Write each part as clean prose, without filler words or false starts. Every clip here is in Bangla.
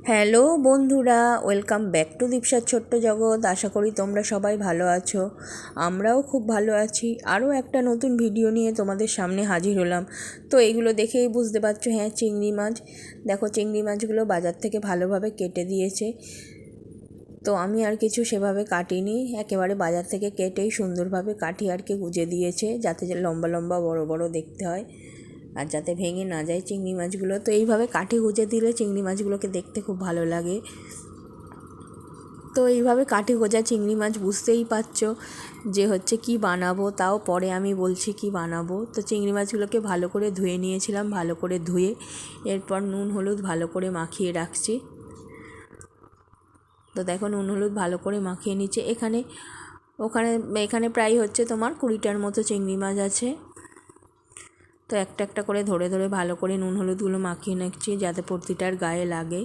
হ্যালো বন্ধুরা, ওয়েলকাম ব্যাক টু দীপসার ছোট্ট জগৎ। আশা করি তোমরা সবাই ভালো আছো। আমরাও খুব ভালো আছি। আরও একটা নতুন ভিডিও নিয়ে তোমাদের সামনে হাজির হলাম। তো এইগুলো দেখেই বুঝতে পারছো, হ্যাঁ, চিংড়ি মাছ। দেখো, চিংড়ি মাছগুলো বাজার থেকে ভালোভাবে কেটে দিয়েছে। তো আমি আর কিছু সেভাবে কাটিনি, একেবারে বাজার থেকে কেটেই সুন্দরভাবে কাটি আর কি গুজে দিয়েছে, যাতে লম্বা লম্বা বড় বড় দেখতে হয় আর যাতে ভেঙে না যায় চিংড়ি মাছগুলো। তো এইভাবে কাঠি গুঁজে দিলে চিংড়ি মাছগুলোকে দেখতে খুব ভালো লাগে। তো এইভাবে কাঠি গোজা চিংড়ি মাছ বুঝতেই পারছো যে হচ্ছে কি বানাবো, তাও পরে আমি বলছি কি বানাবো। তো চিংড়ি মাছগুলোকে ভালো করে ধুয়ে নিয়েছিলাম, ভালো করে ধুয়ে এরপর নুন হলুদ ভালো করে মাখিয়ে রাখছি। তো দেখো, নুন হলুদ ভালো করে মাখিয়ে নিচ্ছে। এখানে প্রায় হচ্ছে তোমার 20টার মতো চিংড়ি মাছ আছে। তো একটা একটা করে ধরে ধরে ভালো করে নুন হলুদগুলো মাখিয়ে নিচ্ছি, যাতে প্রতিটার গায়ে লাগে।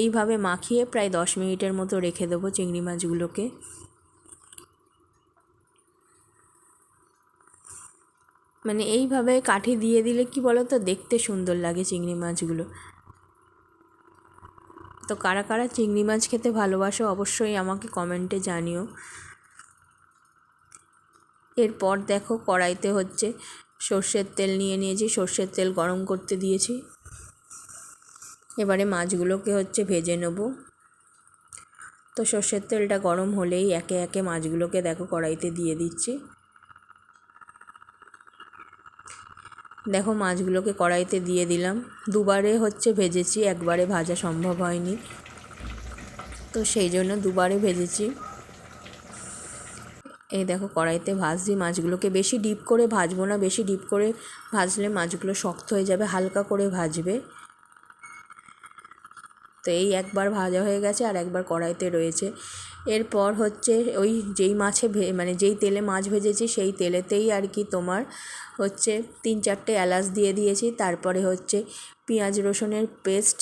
এইভাবে মাখিয়ে প্রায় 10 মিনিটের মতো রেখে দেবো চিংড়ি মাছগুলোকে। মানে এইভাবে কাঠি দিয়ে দিলে কি বলো তো, দেখতে সুন্দর লাগে চিংড়ি মাছগুলো। তো কারা কারা চিংড়ি মাছ খেতে ভালোবাসো অবশ্যই আমাকে কমেন্টে জানিও। এরপর দেখো, কড়াইতে হচ্ছে সর্ষের তেল নিয়েছি, সর্ষের তেল গরম করতে দিয়েছি। এবারে মাছগুলোকে হচ্ছে ভেজে নেব। তো সর্ষের তেলটা গরম হলেই একে একে মাছগুলোকে দেখো কড়াইতে দিয়ে দিচ্ছি। দেখো, মাছগুলোকে কড়াইতে দিয়ে দিলাম। দুবারে হচ্ছে ভেজেছি, একবারে ভাজা সম্ভব হয়নি, তো সেই জন্য দুবারে ভেজেছি। এই দেখো, কড়াইতে ভাজছি মাছগুলোকে। বেশি ডিপ করে ভাজবো না, বেশি ডিপ করে ভাজলে মাছগুলো শক্ত হয়ে যাবে, হালকা করে ভাজবে। তো এই একবার ভাজা হয়ে গেছে আর একবার কড়াইতে রয়েছে। এরপর হচ্ছে ওই যেই যেই তেলে মাছ ভেজেছি সেই তেলেতেই আর কি তোমার হচ্ছে 3-4টে এলাচ দিয়ে দিয়েছি। তারপরে হচ্ছে পেঁয়াজ রসুনের পেস্ট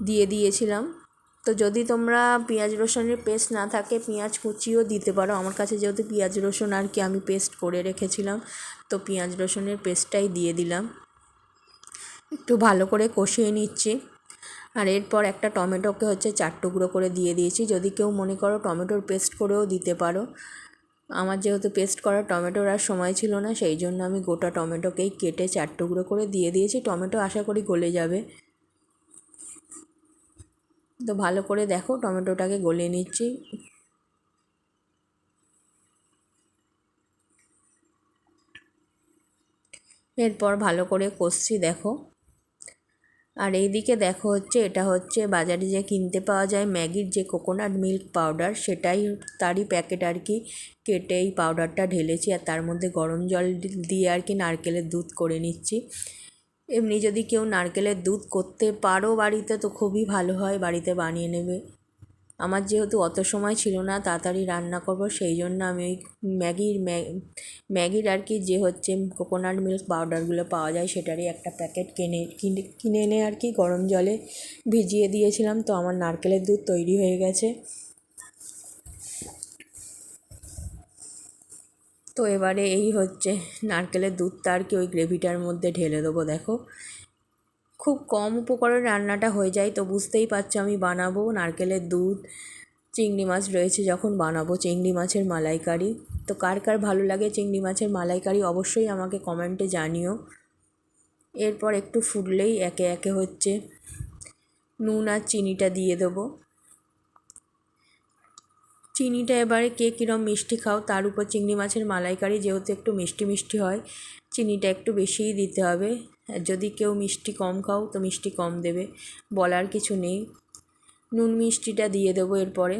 দিয়ে দিয়েছিলাম। তো যদি তোমরা পেঁয়াজ রসুনের পেস্ট না থাকে, পেঁয়াজ কুচিও দিতে পারো। আমার কাছে যেহেতু পেঁয়াজ রসুন আর কি আমি পেস্ট করে রেখেছিলাম, তো পেঁয়াজ রসুনের পেস্টটাই দিয়ে দিলাম। একটু ভালো করে কষিয়ে নিচ্ছি। আর এরপর একটা টমেটোকে হচ্ছে 4 টুকরো করে দিয়ে দিয়েছি। যদি কেউ মনে করো টমেটোর পেস্ট করেও দিতে পারো। আমার যেহেতু পেস্ট করার টমেটোর আর সময় ছিল না, সেই জন্য আমি গোটা টমেটোকেই কেটে 4 টুকরো করে দিয়ে দিয়েছি। টমেটো আশা করি গলে যাবে। তো ভালো করে দেখো, টমেটোটাকে গলিয়ে নিচ্ছি। এরপর ভালো করে কষছি দেখো। আর এইদিকে দেখো হচ্ছে এটা হচ্ছে বাজারে যে কিনতে পাওয়া যায় ম্যাগির যে কোকোনাট মিল্ক পাউডার, তারই প্যাকেট আর কি। কেটে এই পাউডারটা ঢেলেছি আর তার মধ্যে গরম জল দিয়ে আর কি নারকেলের দুধ করে নিচ্ছি। এমনি যদি কেউ নারকেলের দুধ করতে পারো বাড়িতে, তো খুবই ভালো হয়, বাড়িতে বানিয়ে নেবে। আমার যেহেতু অত সময় ছিল না, তাড়াতাড়ি রান্না করব, সেই জন্য আমি ওই ম্যাগির আর কি যে হচ্ছে কোকোনাট মিল্ক পাউডারগুলো পাওয়া যায় সেটারই একটা প্যাকেট কিনে এনে আর কি গরম জলে ভিজিয়ে দিয়েছিলাম। তো আমার নারকেলের দুধ তৈরি হয়ে গেছে। তো এবারে এই হচ্ছে নারকেলের দুধটা আর কি ওই গ্রেভিটার মধ্যে ঢেলে দেবো। দেখো, খুব কম উপকরণে রান্নাটা হয়ে যায়। তো বুঝতেই পারছো আমি বানাবো নারকেলের দুধ চিংড়ি মাছ রয়েছে যখন বানাবো চিংড়ি মাছের মালাইকারি। তো কার কার ভালো লাগে চিংড়ি মাছের মালাইকারি অবশ্যই আমাকে কমেন্টে জানিও। এরপর একটু ফুটলেই একে একে হচ্ছে নুন আর চিনিটা দিয়ে দেবো। চিনিটা এবারে কে কীরকম মিষ্টি খাও তার উপর, চিংড়ি মাছের মালাইকারি যেহেতু একটু মিষ্টি মিষ্টি হয়, চিনিটা একটু বেশিই দিতে হবে। যদি কেউ মিষ্টি কম খাও তো মিষ্টি কম দেবে, বলার কিছু নেই। নুন মিষ্টিটা দিয়ে দেবো। এরপরে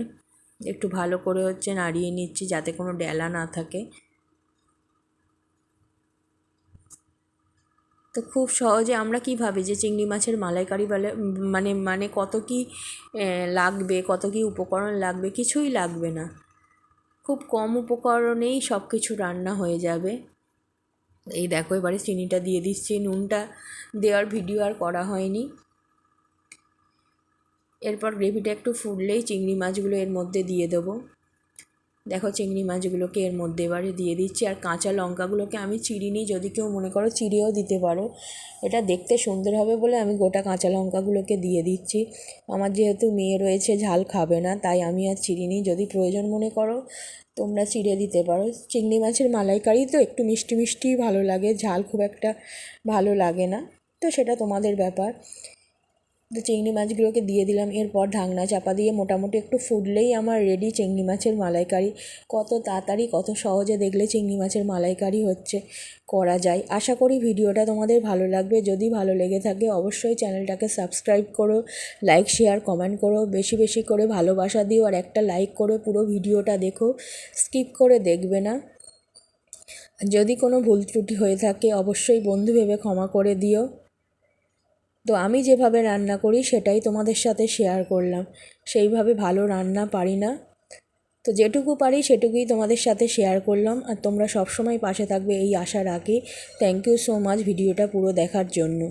একটু ভালো করে হচ্ছে নাড়িয়ে নিচ্ছি যাতে কোনো ডেলা না থাকে। তো খুব সহজে আমরা কী ভাবি যে চিংড়ি মাছের মালাইকারি বলে মানে কত কী লাগবে, কত কী উপকরণ লাগবে, কিছুই লাগবে না। খুব কম উপকরণেই সব কিছু রান্না হয়ে যাবে। এই দেখো, এবারে চিনিটা দিয়ে দিচ্ছি। নুনটা দেওয়ার ভিডিও আর করা হয়নি। এরপর গ্রেভিটা একটু ফুটলেই চিংড়ি মাছগুলো এর মধ্যে দিয়ে দেবো। দেখো চিংড়ি মাছগুলোকে এর মধ্যে এবারে দিয়ে দিচ্ছি, আর কাঁচা লঙ্কাগুলোকে আমি চিড়িনি, যদি কেউ মনে করো চিড়েও দিতে পারো, এটা দেখতে সুন্দর হবে বলে আমি গোটা কাঁচা লঙ্কাগুলোকে দিয়ে দিচ্ছি। আমার যেহেতু মেয়ে রয়েছে ঝাল খাবে না, তাই আমি আর চিড়িনি, যদি প্রয়োজন মনে করো তোমরা চিড়ে দিতে পারো। চিংড়ি মাছের মালাইকারি তো একটু মিষ্টি মিষ্টিই ভালো লাগে, ঝাল খুব একটা ভালো লাগে না, তো সেটা তোমাদের ব্যাপার। তো চিংড়ি মাছগুলোকে দিয়ে দিলাম, এরপর ঢাকনা চাপা দিয়ে মোটামুটি একটু ফুটলেই আমার রেডি চিংড়ি মাছের মালাইকারি। কত তাড়াতাড়ি কত সহজে দেখলে চিংড়ি মাছের মালাইকারি করা যায়। আশা করি ভিডিওটা তোমাদের ভালো লাগবে, যদি ভালো লেগে থাকে অবশ্যই চ্যানেলটাকে সাবস্ক্রাইব করো, লাইক শেয়ার কমেন্ট করো, বেশি বেশি করে ভালোবাসা দিও, আর একটা লাইক করে পুরো ভিডিওটা দেখো, স্কিপ করে দেখবে না। যদি কোনো ভুল ত্রুটি হয়ে থাকে অবশ্যই বন্ধু ভেবে ক্ষমা করে দিও। তো আমি যেভাবে রান্না করি সেটাই তোমাদের সাথে শেয়ার করলাম, সেইভাবে ভালো রান্না পারি না, তো যেটুকু পারি সেটুকুই তোমাদের সাথে শেয়ার করলাম, আর তোমরা সবসময় পাশে থাকবে এই আশা রাখি। থ্যাংক ইউ সো মাচ ভিডিওটা পুরো দেখার জন্য।